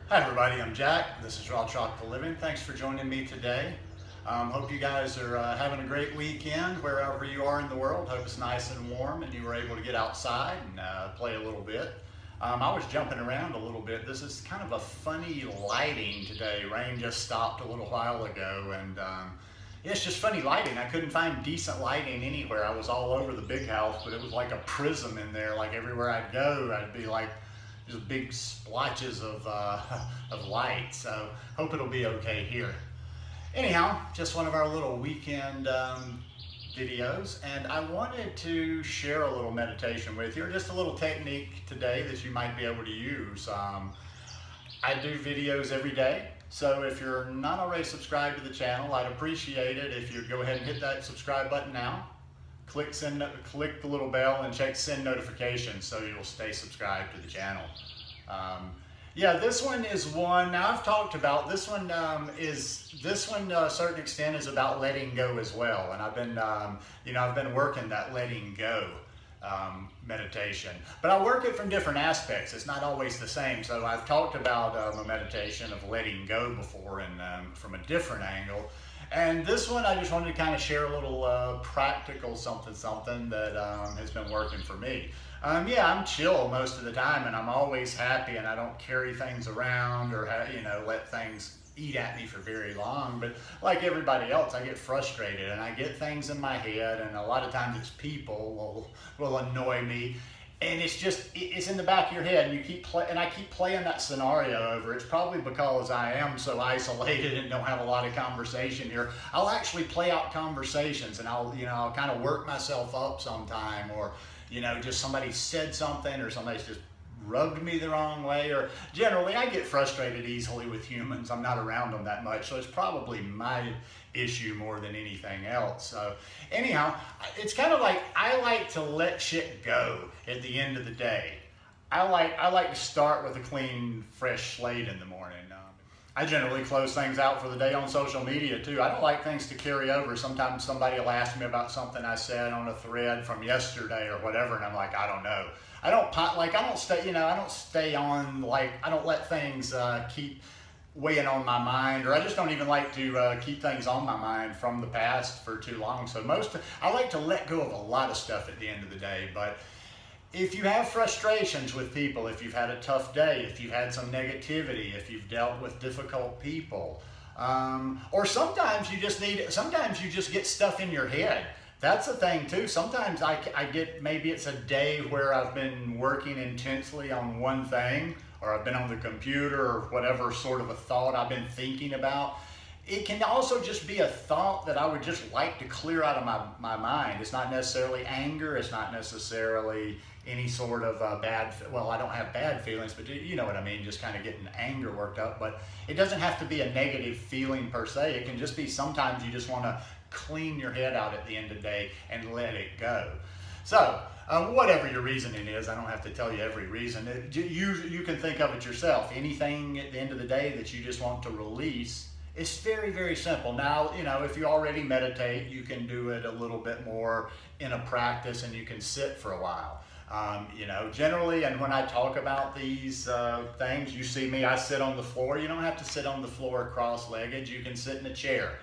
Hi everybody, I'm Jack. This is Raw Chocolate Living. Thanks for joining me today. Hope you guys are having a great weekend wherever you are in the world. Hope it's nice and warm and you were able to get outside and play a little bit. I was jumping around a little bit. This is kind of a funny lighting today. Rain just stopped a little while ago and yeah, it's just funny lighting. I couldn't find decent lighting anywhere. I was all over the big house, but it was like a prism in there. Like everywhere I'd go, I'd be like, just big splotches of light, so hope it'll be okay here. Anyhow, just one of our little weekend videos, and I wanted to share a little meditation with you, or just a little technique today that you might be able to use. I do videos every day, so if you're not already subscribed to the channel, I'd appreciate it if you'd go ahead and hit that subscribe button now. Click the little bell and check send notifications so you'll stay subscribed to the channel. Yeah, this one is one, now I've talked about, this one to a certain extent is about letting go as well. And I've been, I've been working that letting go meditation. But I work it from different aspects. It's not always the same. So I've talked about a meditation of letting go before and from a different angle. And this one, I just wanted to kind of share a little practical something that has been working for me. Yeah, I'm chill most of the time, and I'm always happy, and I don't carry things around or let things eat at me for very long. But like everybody else, I get frustrated, and I get things in my head, and a lot of times it's people will annoy me. And it's in the back of your head, and I keep playing that scenario over. It's probably because I am so isolated and don't have a lot of conversation here. I'll actually play out conversations, and I'll kind of work myself up sometime, or just somebody said something, or somebody's just rubbed me the wrong way, or generally I get frustrated easily with humans. I'm not around them that much, so it's probably my issue more than anything else. So anyhow, it's kind of like I like to let shit go at the end of the day. I like to start with a clean, fresh slate in the morning. I generally close things out for the day on social media too. I don't like things to carry over. Sometimes somebody will ask me about something I said on a thread from yesterday or whatever, and I'm like, I don't know. I don't stay on, like, I don't let things keep weighing on my mind, or I just don't even like to keep things on my mind from the past for too long. So I like to let go of a lot of stuff at the end of the day. But if you have frustrations with people, if you've had a tough day, if you've had some negativity, if you've dealt with difficult people, or sometimes you just get stuff in your head. That's the thing too. Sometimes I get, maybe it's a day where I've been working intensely on one thing, or I've been on the computer, or whatever sort of a thought I've been thinking about. It can also just be a thought that I would just like to clear out of my mind. It's not necessarily anger. It's not necessarily any sort of I don't have bad feelings, but you know what I mean, just kind of getting anger worked up. But it doesn't have to be a negative feeling per se. It can just be sometimes you just want to clean your head out at the end of the day and let it go. So whatever your reasoning is, I don't have to tell you every reason. You can think of it yourself. Anything at the end of the day that you just want to release. It's very, very simple. Now, if you already meditate, you can do it a little bit more in a practice, and you can sit for a while. Generally, and when I talk about these things, you see me, I sit on the floor. You don't have to sit on the floor cross-legged. You can sit in a chair.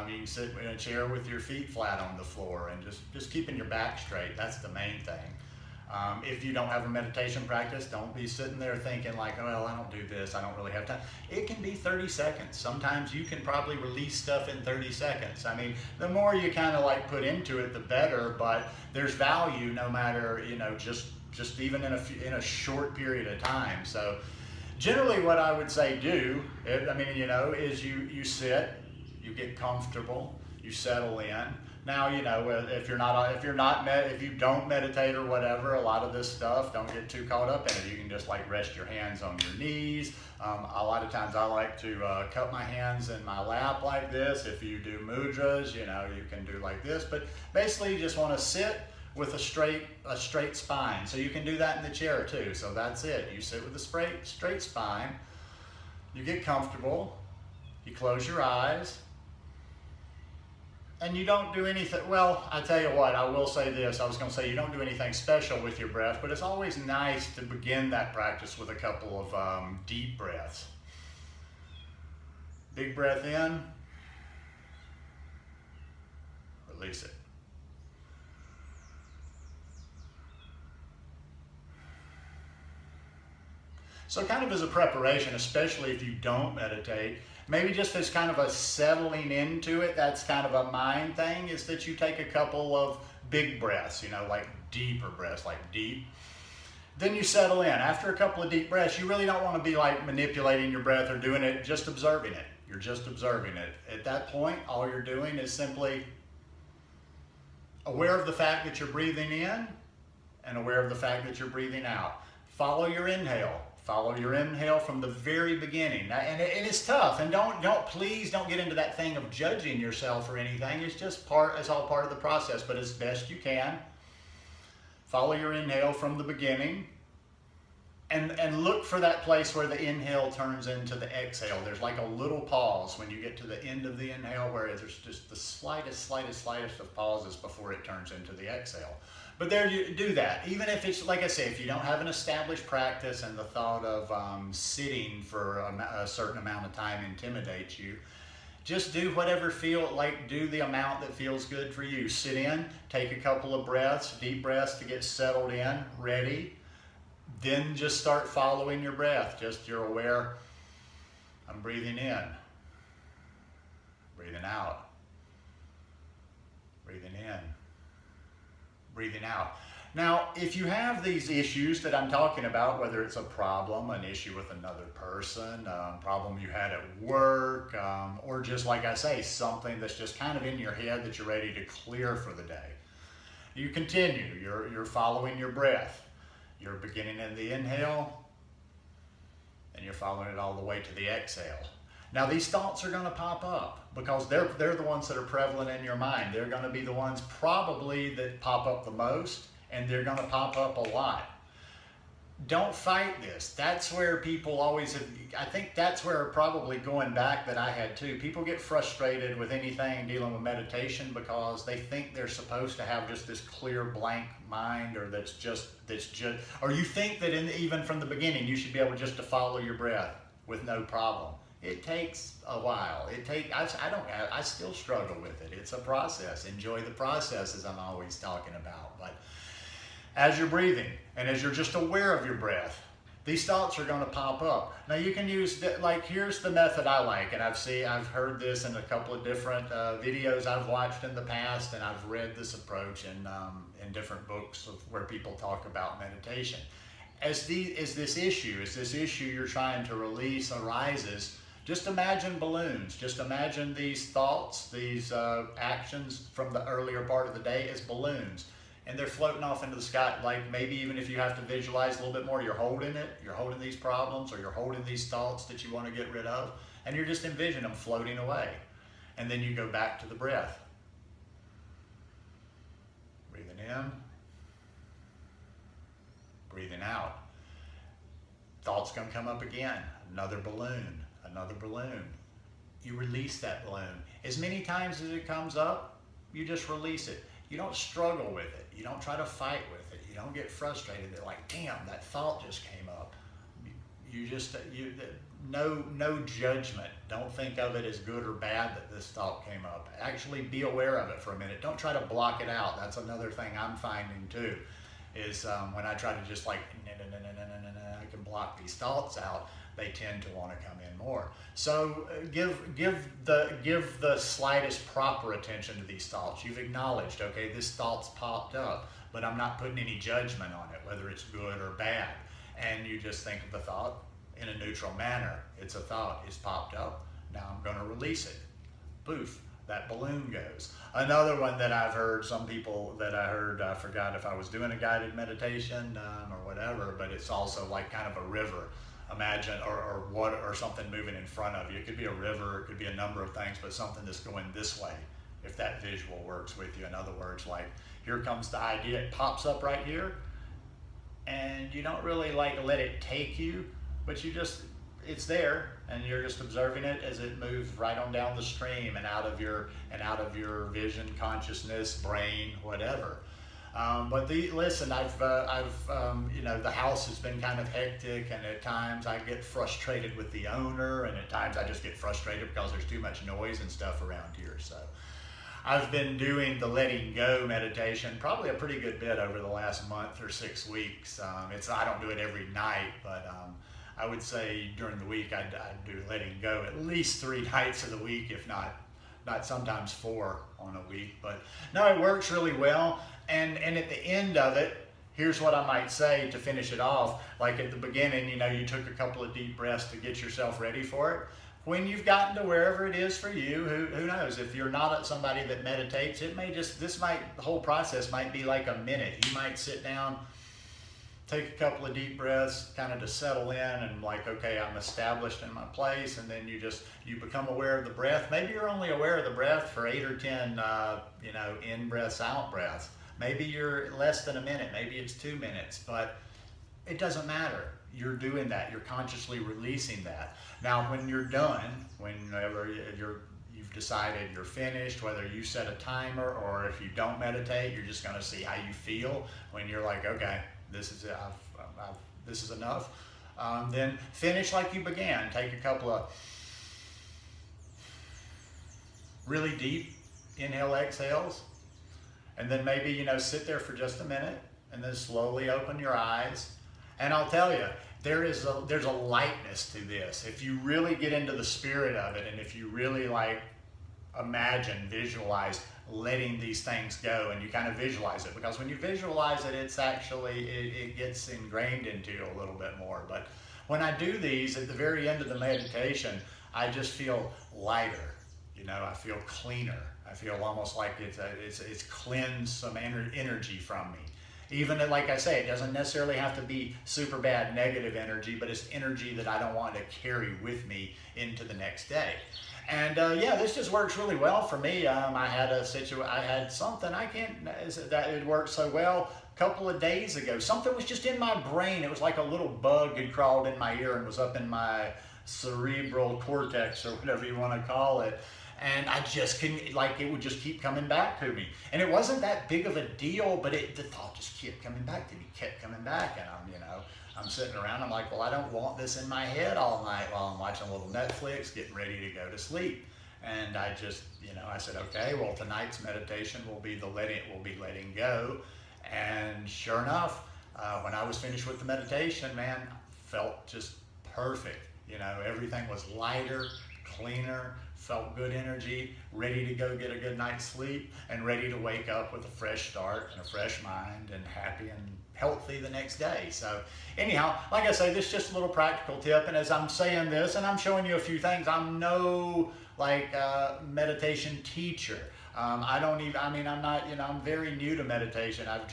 You can sit in a chair with your feet flat on the floor and just keeping your back straight. That's the main thing. If you don't have a meditation practice, don't be sitting there thinking like, well, I don't do this, I don't really have time. It can be 30 seconds. Sometimes you can probably release stuff in 30 seconds. I mean, the more you kind of like put into it, the better, but there's value no matter, just even in a short period of time. So generally what I would say is you sit, you get comfortable, you settle in. Now, if you don't meditate or whatever, a lot of this stuff, don't get too caught up in it. You can just like rest your hands on your knees. A lot of times I like to cup my hands in my lap like this. If you do mudras, you can do like this. But basically you just want to sit with a straight spine. So you can do that in the chair too. So that's it. You sit with a straight spine. You get comfortable. You close your eyes. And you don't do anything, well, I tell you what, I will say this. I was going to say you don't do anything special with your breath, but it's always nice to begin that practice with a couple of deep breaths. Big breath in, release it. So kind of as a preparation, especially if you don't meditate, maybe just as kind of a settling into it, that's kind of a mind thing, is that you take a couple of big breaths, you know, like deeper breaths, like deep. Then you settle in. After a couple of deep breaths, you really don't want to be like manipulating your breath or doing it, just observing it. You're just observing it. At that point, all you're doing is simply aware of the fact that you're breathing in and aware of the fact that you're breathing out. Follow your inhale. Follow your inhale from the very beginning. And it is tough. And please don't get into that thing of judging yourself or anything. It's just it's all part of the process, but as best you can, follow your inhale from the beginning and look for that place where the inhale turns into the exhale. There's like a little pause when you get to the end of the inhale where there's just the slightest of pauses before it turns into the exhale. But there you do that. Even if it's, like I say, if you don't have an established practice and the thought of sitting for a certain amount of time intimidates you, just do whatever do the amount that feels good for you. Sit in, take a couple of breaths, deep breaths to get settled in, ready. Then just start following your breath. Just you're aware, I'm breathing in, breathing out, breathing in, breathing out. Now, if you have these issues that I'm talking about, whether it's a problem, an issue with another person, a problem you had at work, or just like I say, something that's just kind of in your head that you're ready to clear for the day, you continue. You're following your breath. You're beginning in the inhale, and you're following it all the way to the exhale. Now, these thoughts are going to pop up because they're the ones that are prevalent in your mind. They're going to be the ones probably that pop up the most, and they're going to pop up a lot. Don't fight this. That's where people always have, I think that's where probably going back that I had too. People get frustrated with anything dealing with meditation because they think they're supposed to have just this clear blank mind, or or you think that even from the beginning you should be able just to follow your breath with no problem. It takes a while. I still struggle with it. It's a process. Enjoy the process, as I'm always talking about. But as you're breathing and as you're just aware of your breath, these thoughts are going to pop up. Now you can use, here's the method I like, and I've heard this in a couple of different videos I've watched in the past, and I've read this approach in different books where people talk about meditation. As this issue you're trying to release arises, just imagine balloons. Just imagine these thoughts, these actions from the earlier part of the day as balloons. And they're floating off into the sky. Like maybe even if you have to visualize a little bit more, you're holding it, you're holding these problems, or you're holding these thoughts that you want to get rid of, and you're just envisioning them floating away. And then you go back to the breath. Breathing in, breathing out. Thoughts gonna come up again. Another balloon, another balloon. You release that balloon. As many times as it comes up, you just release it. You don't struggle with it. You don't try to fight with it. You don't get frustrated. They're like, damn, that thought just came up. No judgment. Don't think of it as good or bad that this thought came up. Actually be aware of it for a minute. Don't try to block it out. That's another thing I'm finding too, is when I try to just like, I can block these thoughts out, they tend to want to come in more. So give the slightest proper attention to these thoughts. You've acknowledged, okay, this thought's popped up, but I'm not putting any judgment on it, whether it's good or bad. And you just think of the thought in a neutral manner. It's a thought, it's popped up, now I'm going to release it. Poof, that balloon goes. Another one that I've heard, some people that I heard, I forgot if I was doing a guided meditation or whatever, but it's also like kind of a river. Imagine, or water, or something moving in front of you. It could be a river, it could be a number of things, but something that's going this way, if that visual works with you. In other words, like, here comes the idea, it pops up right here, and you don't really like let it take you, but it's there, and you're just observing it as it moves right on down the stream and out of your vision, consciousness, brain, whatever. Listen, you know, the house has been kind of hectic, and at times I get frustrated with the owner, and at times I just get frustrated because there's too much noise and stuff around here. So I've been doing the letting go meditation probably a pretty good bit over the last month or 6 weeks. I don't do it every night, but I would say during the week I do letting go at least 3 nights of the week, if not sometimes 4 on a week. But no, it works really well. And at the end of it, here's what I might say to finish it off. Like at the beginning, you know, you took a couple of deep breaths to get yourself ready for it. When you've gotten to wherever it is for you, who knows? If you're not somebody that meditates, the whole process might be like a minute. You might sit down, take a couple of deep breaths kind of to settle in and like, okay, I'm established in my place, and then you become aware of the breath. Maybe you're only aware of the breath for 8 or 10 in breaths, out breaths. Maybe you're less than a minute, maybe it's 2 minutes, but it doesn't matter. You're doing that, you're consciously releasing that. Now when you're done, whenever you've decided you're finished, whether you set a timer or if you don't meditate, you're just gonna see how you feel when you're like, okay, this is it, this is enough. Then finish like you began. Take a couple of really deep inhale, exhales, and then maybe, you know, sit there for just a minute and then slowly open your eyes. And I'll tell you, there's a lightness to this. If you really get into the spirit of it, and if you really like visualize letting these things go, and you kind of visualize it, because when you visualize it, it gets ingrained into you a little bit more. But when I do these at the very end of the meditation, I just feel lighter. You know, I feel cleaner. I feel almost like it's cleansed some energy from me. Even like I say, it doesn't necessarily have to be super bad negative energy, but it's energy that I don't want to carry with me into the next day. And yeah, this just works really well for me. I had something that it worked so well a couple of days ago. Something was just in my brain. It was like a little bug had crawled in my ear and was up in my cerebral cortex, or whatever you want to call it. And I just couldn't, like, it would just keep coming back to me. And it wasn't that big of a deal, but the thought just kept coming back to me, kept coming back. And I'm sitting around, I'm like, well, I don't want this in my head all night while I'm watching a little Netflix, getting ready to go to sleep. And I just, I said, okay, well, tonight's meditation will be letting go. And sure enough, when I was finished with the meditation, man, felt just perfect. Everything was lighter, cleaner, felt good energy, ready to go get a good night's sleep, and ready to wake up with a fresh start and a fresh mind and happy and healthy the next day. So anyhow, like I say, this is just a little practical tip. And as I'm saying this and I'm showing you a few things, I'm no meditation teacher. I'm not, I'm very new to meditation. I've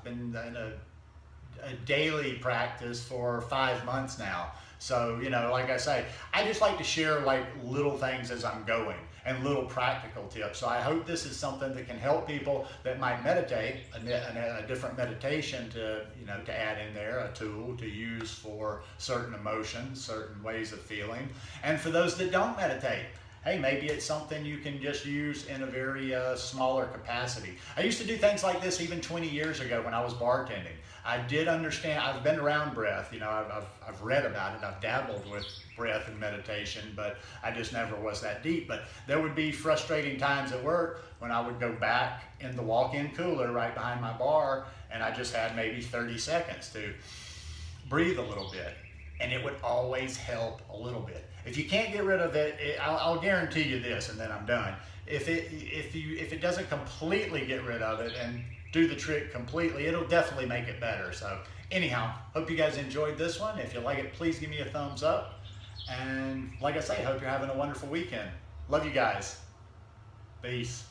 been in a daily practice for 5 months now. So, like I say, I just like to share little things as I'm going and little practical tips. So I hope this is something that can help people that might meditate, a different meditation to add in there, a tool to use for certain emotions, certain ways of feeling. And for those that don't meditate, hey, maybe it's something you can just use in a very smaller capacity. I used to do things like this even 20 years ago when I was bartending. I did understand, I've been around breath, I've read about it, I've dabbled with breath and meditation, but I just never was that deep. But there would be frustrating times at work when I would go back in the walk-in cooler right behind my bar, and I just had maybe 30 seconds to breathe a little bit. And it would always help a little bit. If you can't get rid of it, I'll guarantee you this, and then I'm done. If it doesn't completely get rid of it and do the trick completely, it'll definitely make it better. So anyhow, hope you guys enjoyed this one. If you like it, please give me a thumbs up. And like I say, hope you're having a wonderful weekend. Love you guys. Peace.